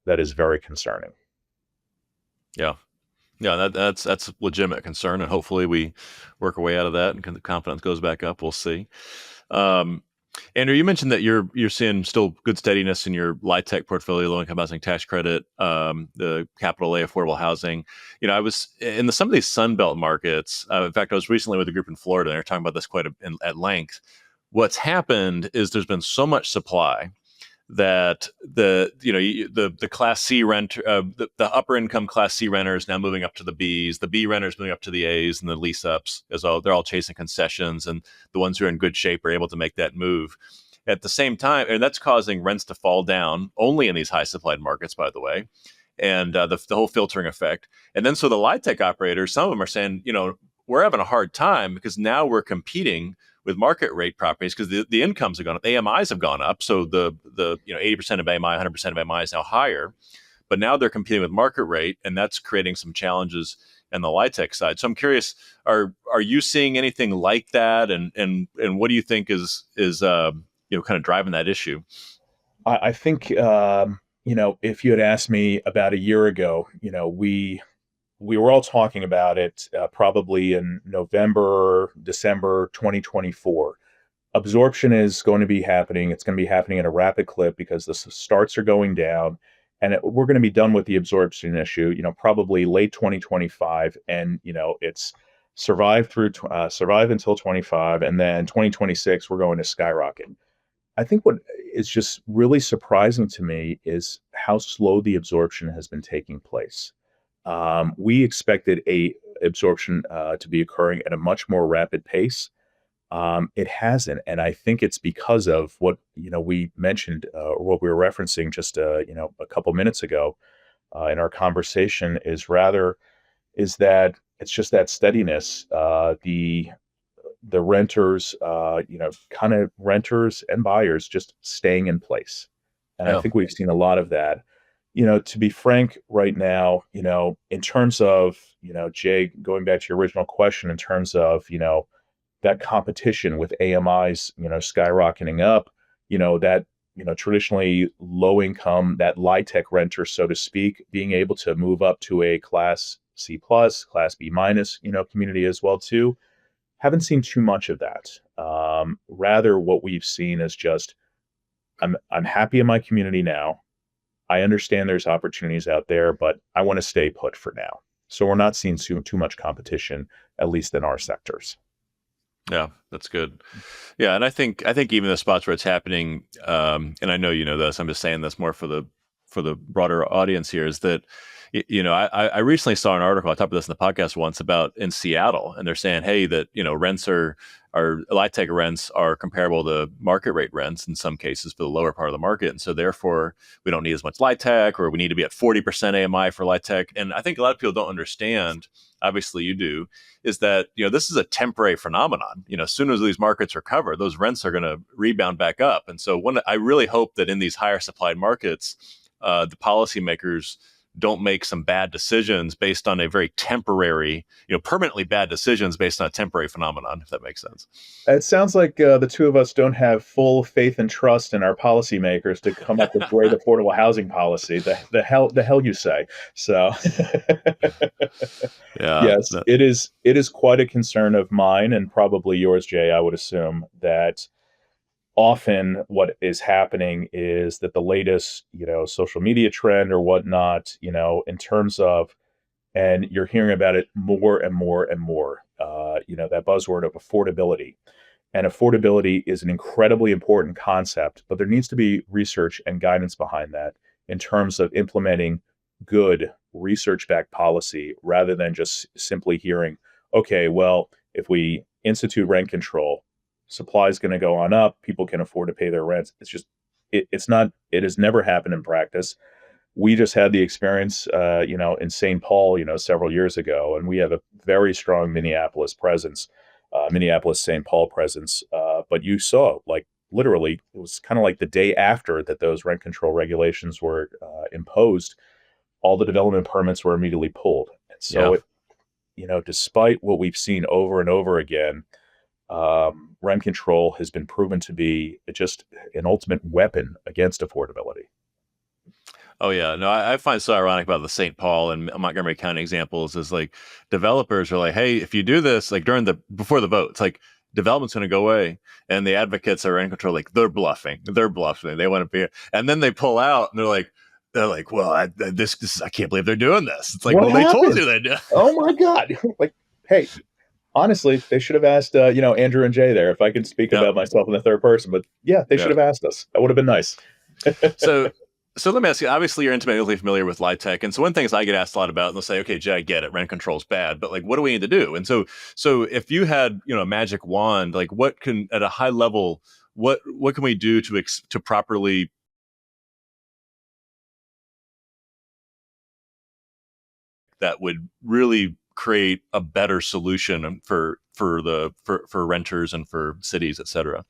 that is very concerning. Yeah. Yeah, that's legitimate concern, and hopefully we work our way out of that, and the confidence goes back up. We'll see. Um, Andrew, you mentioned that you're seeing still good steadiness in your LIHTC portfolio, low income housing tax credit, the capital A affordable housing. I was in some of these Sunbelt markets. In fact, I was recently with a group in Florida, and they're talking about this at length. What's happened is there's been so much supply that the class C rent, the upper income class C renters now moving up to the Bs, the B renters moving up to the As, and the lease ups as well. They're all chasing concessions, and the ones who are in good shape are able to make that move. At the same time, and that's causing rents to fall down only in these high supplied markets, by the way, and the whole filtering effect. And then so the LIHTC operators, some of them are saying, we're having a hard time because now we're competing with market rate properties because the incomes have gone up, AMIs have gone up. So the 80% of AMI, 100% of AMI is now higher, but now they're competing with market rate, and that's creating some challenges in the LIHTC side. So I'm curious, are you seeing anything like that, and what do you think is kind of driving that issue? I think if you had asked me about a year ago, we were all talking about it probably in November, December 2024. Absorption is going to be happening. It's going to be happening at a rapid clip because the starts are going down, and we're going to be done with the absorption issue. Probably late 2025, and it's survive until 25, and then 2026 we're going to skyrocket. I think what is just really surprising to me is how slow the absorption has been taking place. We expected a absorption to be occurring at a much more rapid pace. It hasn't, and I think it's because of what we mentioned or what we were referencing just a couple minutes ago in our conversation is that it's just that steadiness. The renters, kind of renters and buyers just staying in place, and I Yeah. think we've seen a lot of that. To be frank, right now, in terms of, Jay, going back to your original question, in terms of, that competition with AMIs, skyrocketing up, that, traditionally low income, that LIHTC renter, so to speak, being able to move up to a class C plus, Class B minus, community as well too. Haven't seen too much of that. Rather, what we've seen is just I'm happy in my community now. I understand there's opportunities out there, but I want to stay put for now. So we're not seeing too much competition, at least in our sectors. Yeah, that's good. Yeah, and I think even the spots where it's happening, and I know you know this. I'm just saying this more for the broader audience here. Is that I recently saw an article. I talked about this in the podcast once about in Seattle, and they're saying, hey, that rents are LIHTC rents are comparable to market rate rents in some cases for the lower part of the market, and so therefore we don't need as much LIHTC, or we need to be at 40% AMI for LIHTC. And I think a lot of people don't understand. Obviously, you do. Is that this is a temporary phenomenon. As soon as these markets recover, those rents are going to rebound back up. And so, I really hope that in these higher supplied markets, the policymakers don't make some bad decisions based on a very temporary, permanently bad decisions based on a temporary phenomenon, if that makes sense. It sounds like the two of us don't have full faith and trust in our policymakers to come up with great affordable housing policy. The hell you say. So Yeah. yes, it is quite a concern of mine and probably yours, Jay. I would assume that often what is happening is that the latest, social media trend or whatnot, in terms of, and you're hearing about it more and more and more, that buzzword of affordability. And affordability is an incredibly important concept, but there needs to be research and guidance behind that in terms of implementing good research-backed policy rather than just simply hearing, okay, well, if we institute rent control, supply is going to go on up, people can afford to pay their rents. It's just, it has never happened in practice. We just had the experience, in St. Paul, several years ago, and we have a very strong Minneapolis presence, Minneapolis-St. Paul presence. But you saw, like, literally, it was kind of like the day after that those rent control regulations were imposed, all the development permits were immediately pulled. And so, despite what we've seen over and over again, rent control has been proven to be just an ultimate weapon against affordability. Oh yeah, no, I find it so ironic about the St. Paul and Montgomery County examples is like developers are like, hey, if you do this, like before the vote, it's like development's going to go away, and the advocates are in control, like they're bluffing, they want to be, and then they pull out and they're like, well, this I can't believe they're doing this. It's like, What well, happened? they told you they did. Oh my God! Like, hey, honestly, they should have asked, Andrew and Jay there, if I can speak about myself in the third person. But yeah, they should have asked us. That would have been nice. So let me ask you, obviously you're intimately familiar with LIHTC. And so one thing is I get asked a lot about, and they'll say, okay, Jay, I get it. Rent control's bad, but like, what do we need to do? And so if you had, a magic wand, like what can, at a high level, what can we do to properly that would really create a better solution for renters and for cities, et cetera?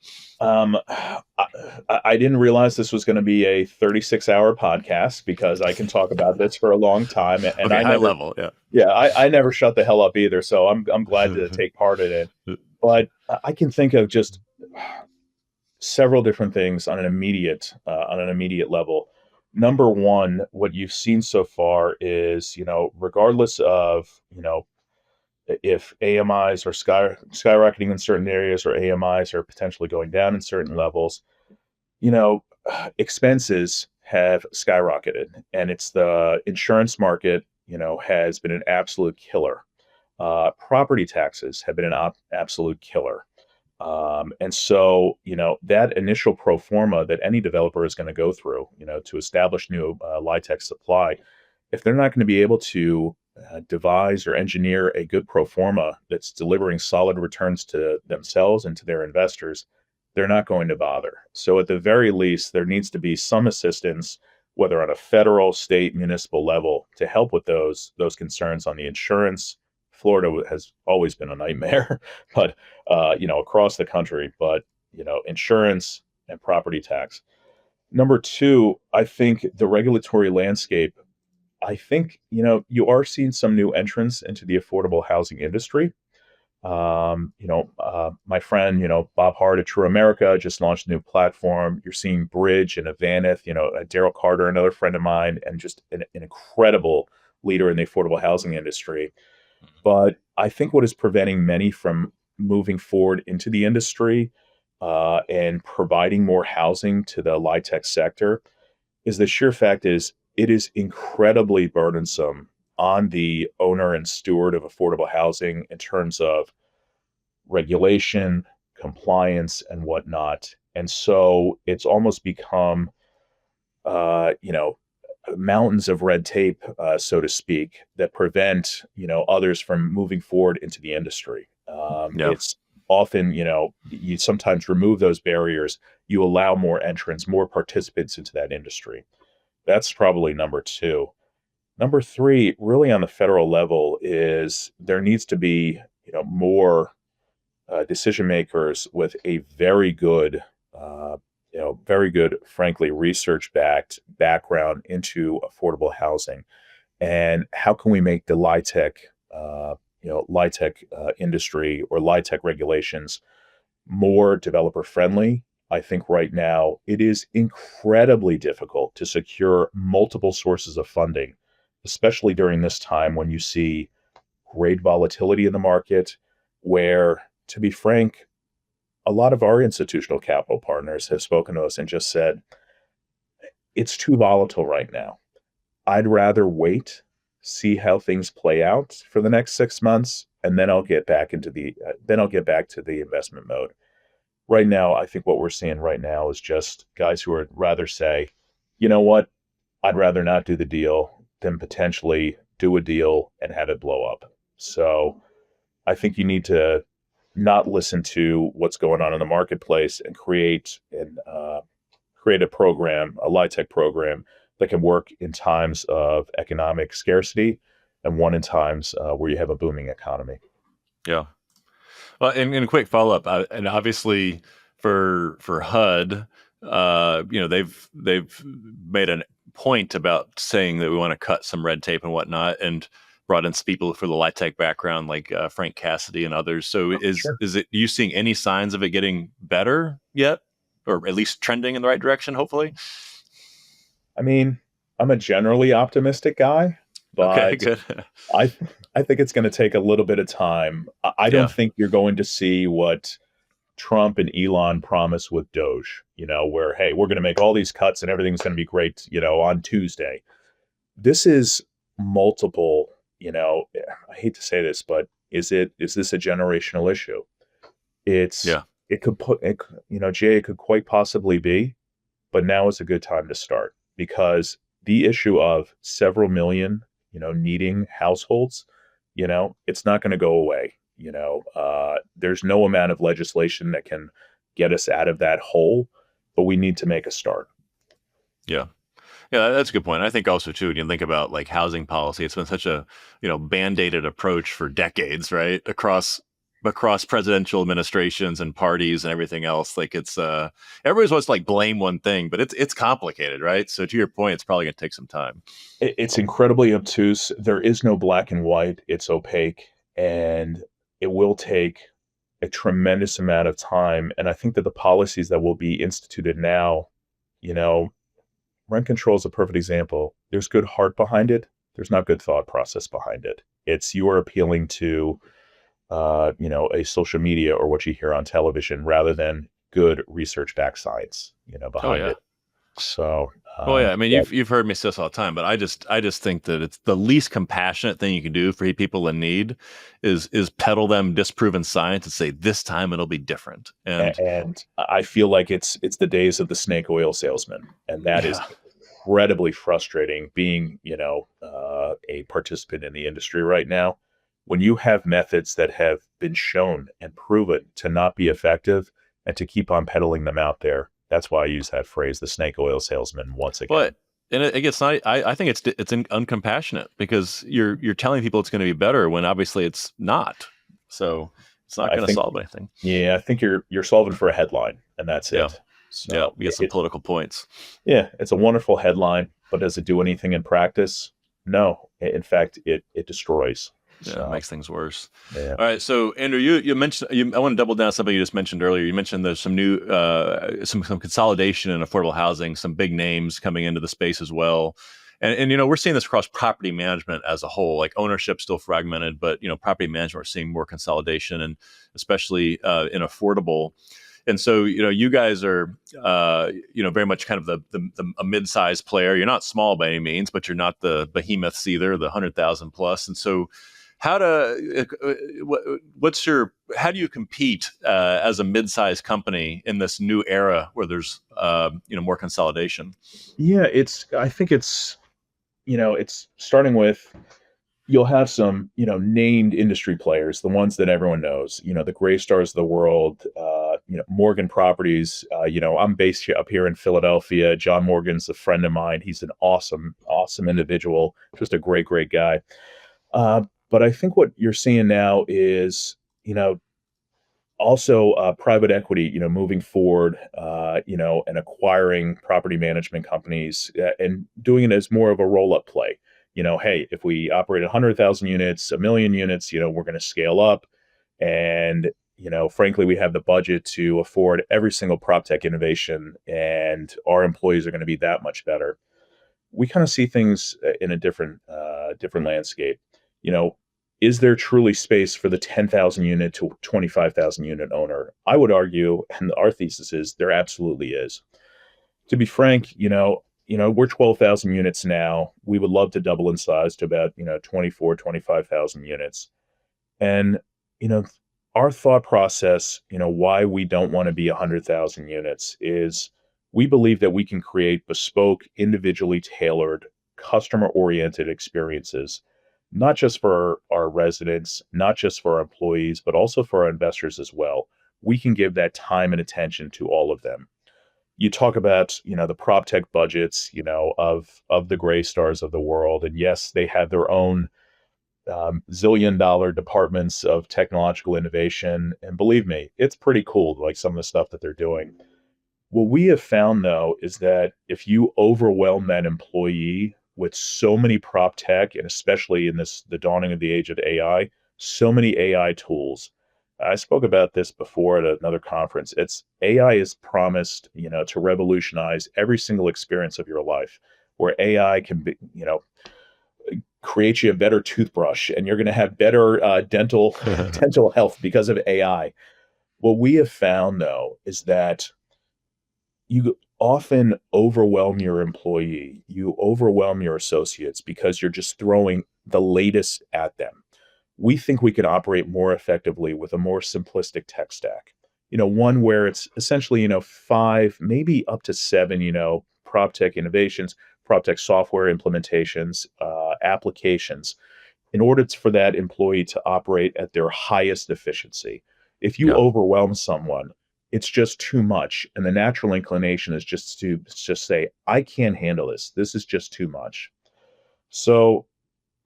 I didn't realize this was going to be a 36-hour podcast because I can talk about this for a long time. And okay, high level, I never shut the hell up either. So I'm glad to take part in it. But I can think of just several different things on an immediate level. Number one, what you've seen so far is, regardless of, if AMIs are skyrocketing in certain areas or AMIs are potentially going down in certain levels, expenses have skyrocketed, and it's the insurance market, has been an absolute killer. Property taxes have been an absolute killer. And so, that initial pro forma that any developer is going to go through, to establish new LIHTC supply, if they're not going to be able to devise or engineer a good pro forma that's delivering solid returns to themselves and to their investors, they're not going to bother. So at the very least, there needs to be some assistance, whether on a federal, state, municipal level, to help with those concerns on the insurance. Florida has always been a nightmare, but across the country, but insurance and property tax. Number two, I think the regulatory landscape, I think, you are seeing some new entrants into the affordable housing industry. My friend, Bob Hart at True America just launched a new platform. You're seeing Bridge and Avaneth, Daryl Carter, another friend of mine, and just an incredible leader in the affordable housing industry. But I think what is preventing many from moving forward into the industry and providing more housing to the LIHTC sector is the sheer fact is it is incredibly burdensome on the owner and steward of affordable housing in terms of regulation, compliance, and whatnot. And so it's almost become, you know, mountains of red tape, so to speak, that prevent, you know, others from moving forward into the industry. Yeah. It's often, you know, you sometimes remove those barriers, you allow more entrants, more participants into that industry. That's probably number two. Number three, really on the federal level, is there needs to be, you know, more decision makers with a very good, very good, frankly, research-backed background into affordable housing, and how can we make the LIHTC industry or LIHTC regulations more developer friendly. I think right now it is incredibly difficult to secure multiple sources of funding, especially during this time when you see great volatility in the market, where, to be frank, a lot of our institutional capital partners have spoken to us and just said, it's too volatile right now. I'd rather wait, see how things play out for the next 6 months, and then I'll get back into the investment mode. Right now, I think what we're seeing right now is just guys who would rather say, you know what, I'd rather not do the deal than potentially do a deal and have it blow up. So I think you need to not listen to what's going on in the marketplace and create a program, a LIHTC program that can work in times of economic scarcity and one in times where you have a booming economy. Yeah. Well, and a quick follow up, and obviously for HUD, they've made a point about saying that we want to cut some red tape and whatnot, and brought in some people for the LIHTC background, like Frank Cassidy and others. So Sure. is it, you seeing any signs of it getting better yet, or at least trending in the right direction? Hopefully. I mean, I'm a generally optimistic guy, Okay, but good. I I think it's going to take a little bit of time. I don't Yeah. think you're going to see what Trump and Elon promised with Doge, you know, where, hey, we're going to make all these cuts and everything's going to be great, you know, on Tuesday. This is multiple, you know, I hate to say this, but is this a generational issue? Yeah. It could Jay, it could quite possibly be, but now is a good time to start because the issue of several million, you know, needing households, you know, it's not going to go away. You know, there's no amount of legislation that can get us out of that hole, but we need to make a start. Yeah. Yeah, that's a good point. I think also too, when you think about like housing policy, it's been such a, band-aided approach for decades, right? Across presidential administrations and parties and everything else. Like it's everybody wants to like blame one thing, but it's complicated, right? So to your point, it's probably gonna take some time. It's incredibly obtuse. There is no black and white. It's opaque, and it will take a tremendous amount of time. And I think that the policies that will be instituted now, you know, rent control is a perfect example. There's good heart behind it. There's not good thought process behind it. It's you are appealing to, a social media or what you hear on television rather than good research-backed science, behind it. So, well, yeah, I mean, you've heard me say this all the time, but I just think that it's the least compassionate thing you can do for people in need is peddle them disproven science and say this time it'll be different. And I feel like it's the days of the snake oil salesman, and that is incredibly frustrating. Being a participant in the industry right now, when you have methods that have been shown and proven to not be effective, and to keep on peddling them out there. That's why I use that phrase, the snake oil salesman, once again. But and it gets not. I think it's uncompassionate because you're telling people it's going to be better when obviously it's not. So it's not going to solve anything. Yeah, I think you're solving for a headline, and that's it. So yeah, we get some political points. Yeah, it's a wonderful headline, but does it do anything in practice? No. In fact, it destroys. Yeah, it makes things worse. Yeah. All right. So, Andrew, you mentioned, I want to double down on something you just mentioned earlier. You mentioned there's some new, some consolidation in affordable housing, some big names coming into the space as well. And we're seeing this across property management as a whole. Like ownership still fragmented, but property management, we're seeing more consolidation, and especially in affordable. And so, you guys are, very much kind of a mid-sized player. You're not small by any means, but you're not the behemoths either, the 100,000 plus. And so, how do you compete as a mid-sized company in this new era where there's, more consolidation? Yeah, I think it's starting with, you'll have some, named industry players, the ones that everyone knows, the Gray Stars of the world, Morgan Properties. I'm based up here in Philadelphia. John Morgan's a friend of mine. He's an awesome, awesome individual, just a great, great guy. But I think what you're seeing now is, also private equity, moving forward, and acquiring property management companies, and doing it as more of a roll-up play. Hey, if we operate 100,000 units, a million units, we're going to scale up. And, frankly, we have the budget to afford every single prop tech innovation, and our employees are going to be that much better. We kind of see things in a different landscape. Is there truly space for the 10,000 unit to 25,000 unit owner? I would argue, and our thesis is, there absolutely is. To be frank, we're 12,000 units now. We would love to double in size to about 24, 25,000 units. And our thought process, why we don't want to be 100,000 units, is we believe that we can create bespoke, individually tailored, customer-oriented experiences, not just for our residents, not just for our employees, but also for our investors as well. We can give that time and attention to all of them. You talk about, the prop tech budgets, of the Gray Stars of the world, and yes, they have their own zillion-dollar departments of technological innovation, and believe me, it's pretty cool, like some of the stuff that they're doing. What we have found, though, is that if you overwhelm that employee with so many prop tech, and especially in the dawning of the age of AI, so many AI tools. I spoke about this before at another conference. AI is promised, to revolutionize every single experience of your life, where AI can be, create you a better toothbrush, and you're going to have better dental dental health because of AI. What we have found, though, is that you often overwhelm your employee, you overwhelm your associates because you're just throwing the latest at them. We think we can operate more effectively with a more simplistic tech stack. One where it's essentially, 5, maybe up to 7, prop tech innovations, prop tech software implementations, applications, in order for that employee to operate at their highest efficiency. If you Yeah. overwhelm someone, it's just too much. And the natural inclination is just say, I can't handle this. This is just too much. So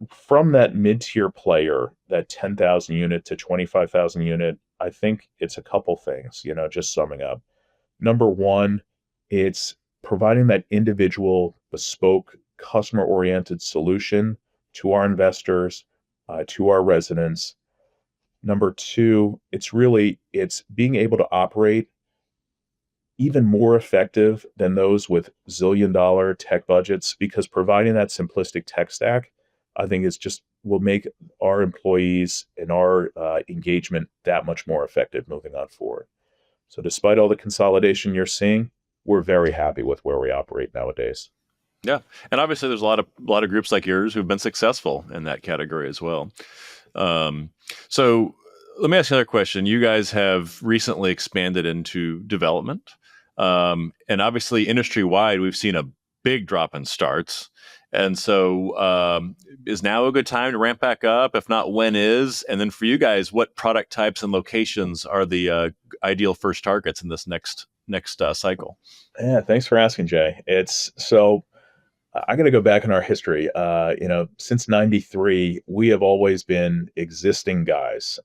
from that mid-tier player, that 10,000 unit to 25,000 unit, I think it's a couple things, just summing up. Number one, it's providing that individual, bespoke, customer-oriented solution to our investors, to our residents. Number two, it's being able to operate even more effective than those with zillion-dollar tech budgets, because providing that simplistic tech stack, I think is just will make our employees and our engagement that much more effective moving on forward. So despite all the consolidation you're seeing, we're very happy with where we operate nowadays. Yeah, and obviously there's a lot of groups like yours who've been successful in that category as well. So let me ask you another question. You guys have recently expanded into development, and obviously industry wide, we've seen a big drop in starts. And so, is now a good time to ramp back up? If not, when is? And then for you guys, what product types and locations are the ideal first targets in this next cycle? Yeah, thanks for asking, Jay. It's so I got to go back in our history. Since '93, we have always been existing guys.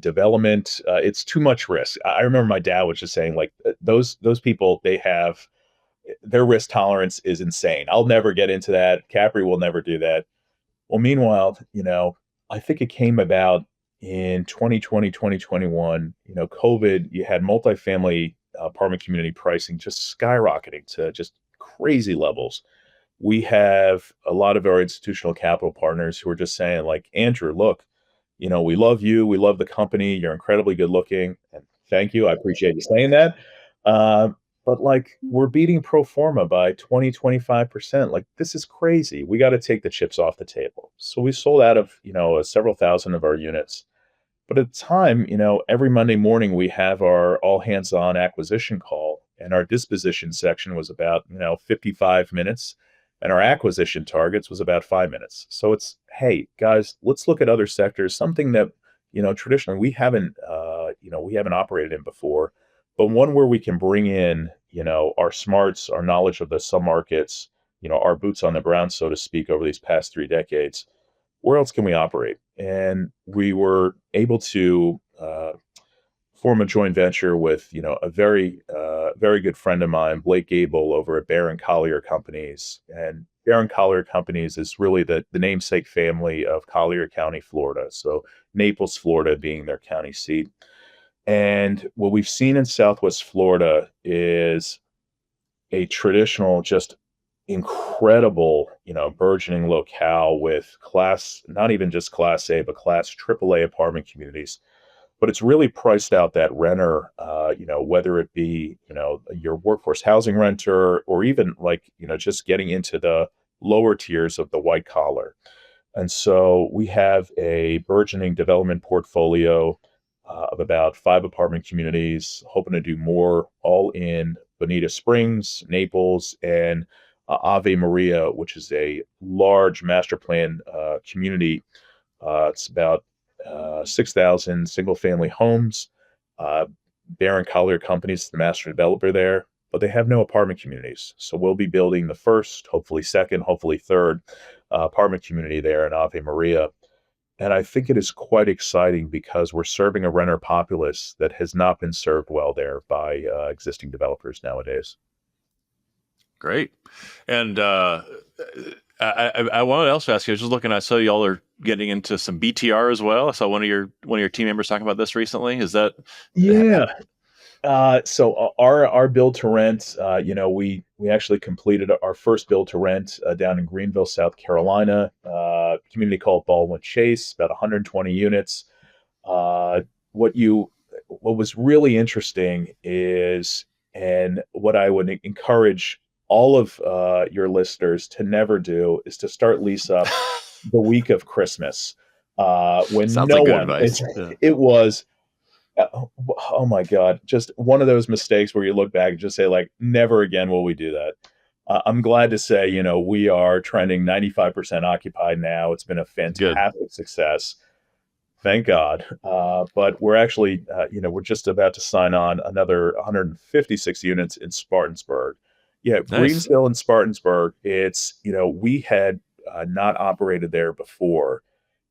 Development, it's too much risk. I remember my dad was just saying, like, those people, they have their risk tolerance is insane. I'll never get into that. CAPREIT will never do that. Well, meanwhile, I think it came about in 2020, 2021. COVID, you had multifamily apartment community pricing just skyrocketing to just crazy levels. we have a lot of our institutional capital partners who are just saying, like, Andrew, look, we love you, we love the company, you're incredibly good looking, and thank you, I appreciate you saying that. Uh, but like, we're beating pro forma by 20-25%. Like, this is crazy. We got to take the chips off the table. So we sold out of, several thousand of our units. But at the time, every Monday morning we have our all hands on acquisition call, and our disposition section was about, 55 minutes, and our acquisition targets was about 5 minutes. So it's, hey, guys, let's look at other sectors, something that, traditionally we haven't operated in before, but one where we can bring in, our smarts, our knowledge of the submarkets, our boots on the ground, so to speak, over these past 3 decades. Where else can we operate? And we were able to form a joint venture with, a very good friend of mine, Blake Gable, over at Barron Collier Companies. And Barron Collier Companies is really the namesake family of Collier County, Florida. So Naples, Florida being their county seat. And what we've seen in Southwest Florida is a traditional, just incredible, burgeoning locale with not even just class A, but class AAA apartment communities. But it's really priced out that renter, whether it be, your workforce housing renter, or even like, just getting into the lower tiers of the white collar. And so we have a burgeoning development portfolio of about 5 apartment communities, hoping to do more, all in Bonita Springs, Naples, and Ave Maria, which is a large master plan community. It's about 6,000 single family homes. Uh, Barron Collier Companies is the master developer there, but they have no apartment communities. So we'll be building the first, hopefully second, hopefully third apartment community there in Ave Maria. And I think it is quite exciting because we're serving a renter populace that has not been served well there by existing developers nowadays. Great. And I wanted to also ask you, I was just looking, I saw y'all are getting into some BTR as well. I saw one of your team members talking about this recently. Is that? Yeah. So our build to rent, we actually completed our first build to rent down in Greenville, South Carolina, community called Baldwin Chase, about 120 units. Uh, what you what was really interesting is, and what I would encourage all of your listeners to never do, is to start lease up the week of Christmas, when Sounds no like good one. advice. Yeah. It was. Oh my God. Just one of those mistakes where you look back and just say, like, never again will we do that. I'm glad to say, we are trending 95% occupied now. It's been a Good. fantastic success. Thank God. But we're actually, we're just about to sign on another 156 units in Spartanburg. Yeah, Nice. Greensville and Spartanburg, it's, we had not operated there before.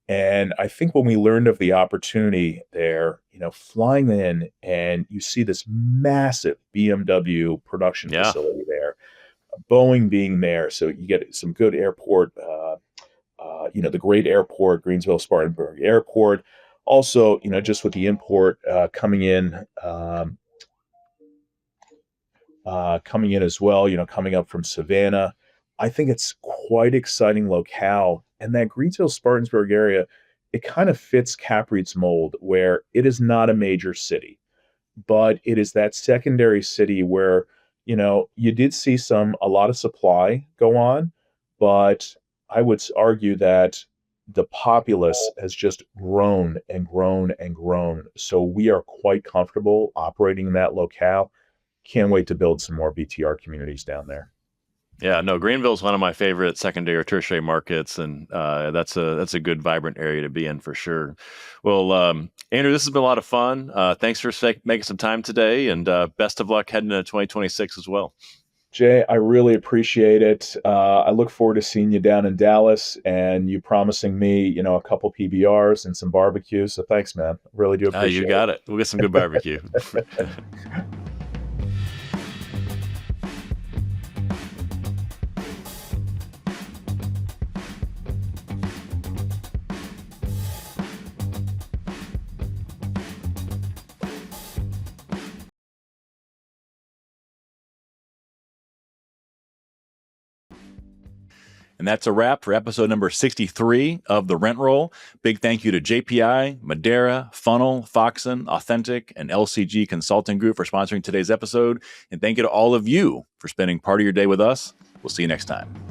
And I think when we learned of the opportunity there, flying in and you see this massive BMW production Yeah. facility there, Boeing being there, so you get some good airport, the great airport, Greensville Spartanburg Airport. Also, just with the import coming in as well, coming up from Savannah. I think it's quite exciting locale. And that Greenville Spartanburg area, it kind of fits CAPREIT's mold, where it is not a major city, but it is that secondary city where, you did see a lot of supply go on, but I would argue that the populace has just grown and grown and grown. So we are quite comfortable operating in that locale. Can't wait to build some more BTR communities down there. Yeah, no, Greenville is one of my favorite secondary or tertiary markets, and that's a good, vibrant area to be in for sure. Well, Andrew, this has been a lot of fun. Thanks for making some time today, and best of luck heading into 2026 as well. Jay, I really appreciate it. I look forward to seeing you down in Dallas, and you promising me, a couple PBRs and some barbecue. So thanks, man. Really do You appreciate got it. We'll get some good barbecue. it. And that's a wrap for episode number 63 of The Rent Roll. Big thank you to JPI, Madera, Funnel, Foxen, Authentic, and LCG Consulting Group for sponsoring today's episode. And thank you to all of you for spending part of your day with us. We'll see you next time.